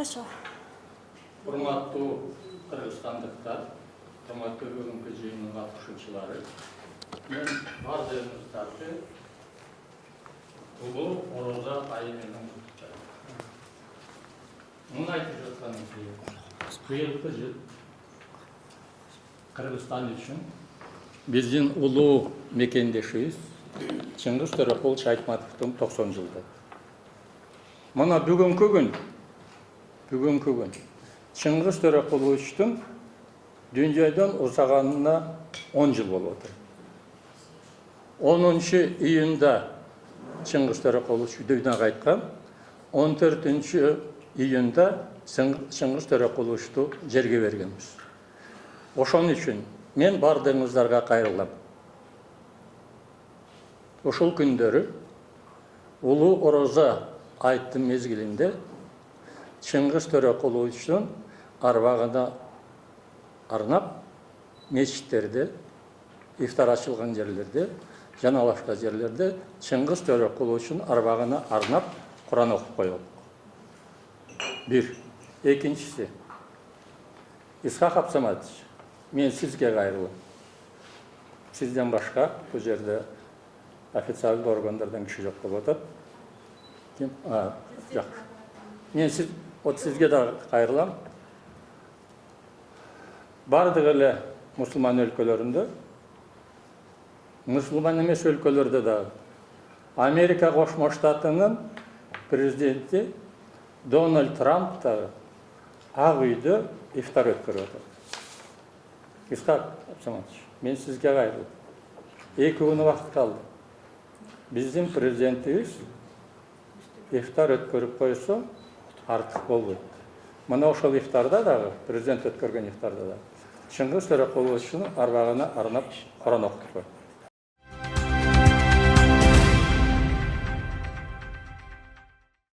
Хорошо. Урматтуу кыргызстандыктар, урматтуу бүгүнкү жыйындын катышуучулары, мен бардыгыңыздарды улуу Ороза айы менен куттуктайм. Муну айтып жатканымыз быйылкы жыл Кыргызстан үчүн биздин улуу мекендешибиз Чыңгыз Төрөкулович Айтматовдун 90 жылдыгы. Мына бүгүнкү күн Чыңгыз Төрөкуловичтун дүйнөдөн узаганына 10 жыл болуп отур. 10 июнда Чыңгыз Төрөкулович үйүнө кайткан, 14 июнда Чыңгыз Төрөкуловичту жерге бергенбиз. Ошон үчүн мен бардыгыңыздарга кайрылам. Ушул күндөрү улуу Ороза айттын мезгилинде Чыңгыз Төрөкуловичтун арбагына арнап мечиттерде, ифтар ачылган жерлерде, жана башка жерлерде Чыңгыз Төрөкуловичтун арбагына арнап Куран окуп коелук. Бир. Экинчиси. Исхак Абсаматович, мен сизге кайрылам. Сизден башка бул жерде официалдуу органдардан киши жок болуп атат. Жок. Мен сизге да кайрылам. Бардык эле мусулман өлкөлөрүндө, мусулман эмес өлкөлөрдө да Америка Кошмо Штатынын президенти Дональд Трамп да Ак үйдө ифтар өткөрүп атат. Исхак Абсаматович, мен сизге кайрылам. 2 күн убакыт калды. Биздин президентибиз ифтар өткөрүп койсо артык болбойт. Мына ошол ифтарда дагы, президент өткөргөн ифтарда да Чыңгыз Төрөкуловичтун арбагына арнап Куран окуп койду.